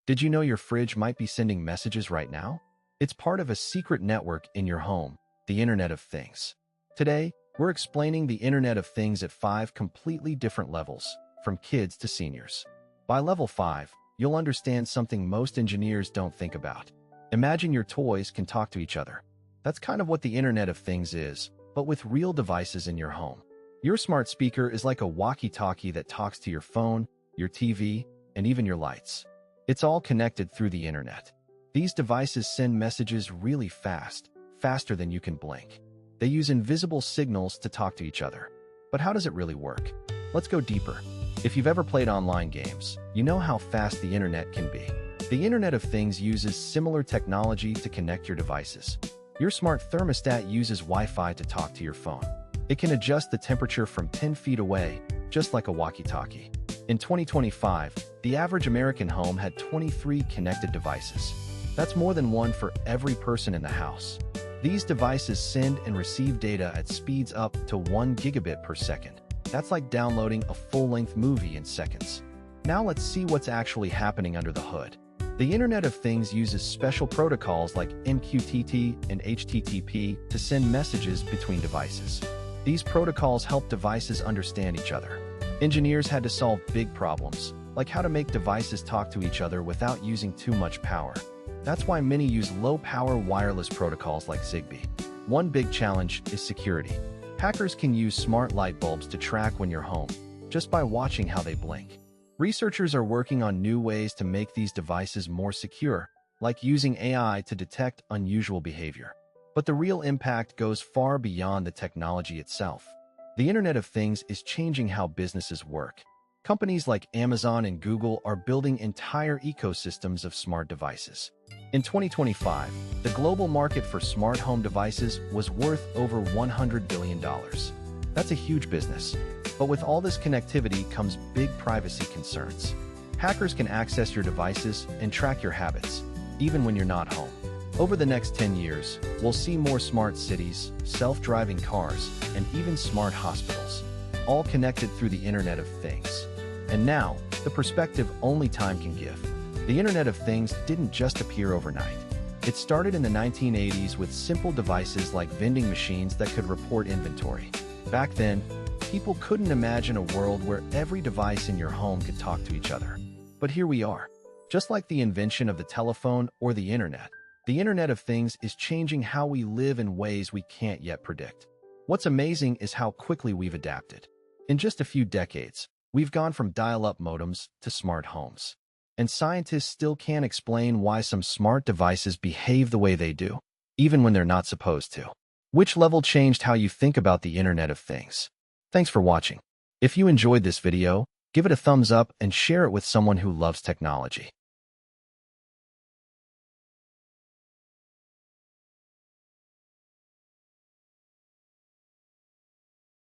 Did you know your fridge might be sending messages right now? It's part of a secret network in your home, the Internet of Things. Today, we're explaining the Internet of Things at 5 completely different levels, from kids to seniors. By level 5, you'll understand something most engineers don't think about. Imagine your toys can talk to each other. That's kind of what the Internet of Things is, but with real devices in your home. Your smart speaker is like a walkie-talkie that talks to your phone, your TV, and even your lights. It's all connected through the Internet. These devices send messages really fast, faster than you can blink. They use invisible signals to talk to each other. But how does it really work? Let's go deeper. If you've ever played online games, you know how fast the Internet can be. The Internet of Things uses similar technology to connect your devices. Your smart thermostat uses Wi-Fi to talk to your phone. It can adjust the temperature from 10 feet away, just like a walkie-talkie. In 2025, the average American home had 23 connected devices. That's more than one for every person in the house. These devices send and receive data at speeds up to 1 gigabit per second. That's like downloading a full-length movie in seconds. Now let's see what's actually happening under the hood. The Internet of Things uses special protocols like MQTT and HTTP to send messages between devices. These protocols help devices understand each other. Engineers had to solve big problems, like how to make devices talk to each other without using too much power. That's why many use low-power wireless protocols like Zigbee. One big challenge is security. Hackers can use smart light bulbs to track when you're home, just by watching how they blink. Researchers are working on new ways to make these devices more secure, like using AI to detect unusual behavior. But the real impact goes far beyond the technology itself. The Internet of Things is changing how businesses work. Companies like Amazon and Google are building entire ecosystems of smart devices. In 2025, the global market for smart home devices was worth over $100 billion. That's a huge business. But with all this connectivity comes big privacy concerns. Hackers can access your devices and track your habits, even when you're not home. Over the next 10 years, we'll see more smart cities, self-driving cars, and even smart hospitals, all connected through the Internet of Things. And now, the perspective only time can give. The Internet of Things didn't just appear overnight. It started in the 1980s with simple devices like vending machines that could report inventory. Back then, people couldn't imagine a world where every device in your home could talk to each other. But here we are. Just like the invention of the telephone or the Internet, the Internet of Things is changing how we live in ways we can't yet predict. What's amazing is how quickly we've adapted. In just a few decades, we've gone from dial-up modems to smart homes. And scientists still can't explain why some smart devices behave the way they do, even when they're not supposed to. Which level changed how you think about the Internet of Things? Thanks for watching. If you enjoyed this video, give it a thumbs up and share it with someone who loves technology.